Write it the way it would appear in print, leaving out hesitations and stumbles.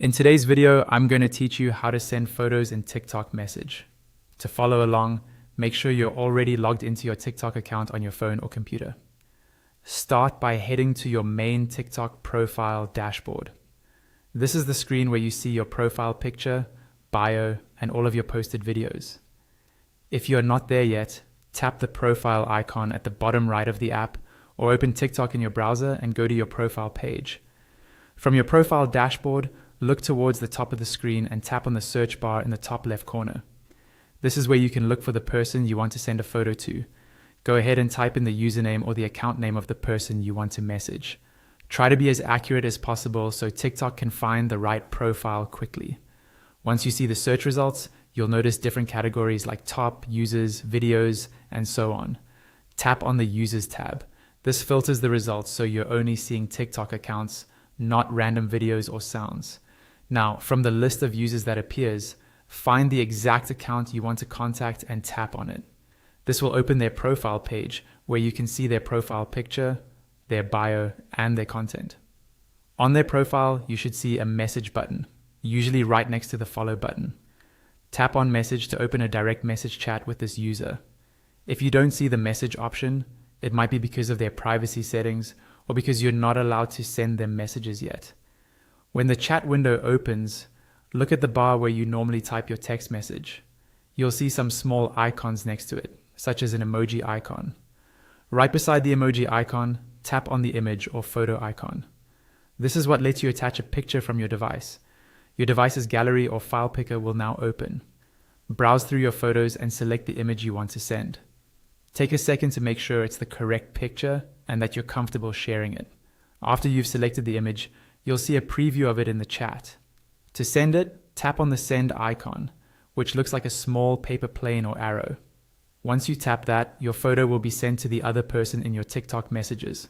In today's video, I'm going to teach you how to send photos in TikTok Message. To follow along, make sure you're already logged into your TikTok account on your phone or computer. Start by heading to your main TikTok profile dashboard. This is the screen where you see your profile picture, bio, and all of your posted videos. If you're not there yet, tap the profile icon at the bottom right of the app or open TikTok in your browser and go to your profile page. From your profile dashboard, look towards the top of the screen and tap on the search bar in the top left corner. This is where you can look for the person you want to send a photo to. Go ahead and type in the username or the account name of the person you want to message. Try to be as accurate as possible so TikTok can find the right profile quickly. Once you see the search results, you'll notice different categories like top, users, videos, and so on. Tap on the users tab. This filters the results so you're only seeing TikTok accounts, not random videos or sounds. Now, from the list of users that appears, find the exact account you want to contact and tap on it. This will open their profile page where you can see their profile picture, their bio, and their content. On their profile, you should see a message button, usually right next to the follow button. Tap on message to open a direct message chat with this user. If you don't see the message option, it might be because of their privacy settings or because you're not allowed to send them messages yet. When the chat window opens, look at the bar where you normally type your text message. You'll see some small icons next to it, such as an emoji icon. Right beside the emoji icon, tap on the image or photo icon. This is what lets you attach a picture from your device. Your device's gallery or file picker will now open. Browse through your photos and select the image you want to send. Take a second to make sure it's the correct picture and that you're comfortable sharing it. After you've selected the image, you'll see a preview of it in the chat. To send it, tap on the send icon, which looks like a small paper plane or arrow. Once you tap that, your photo will be sent to the other person in your TikTok messages.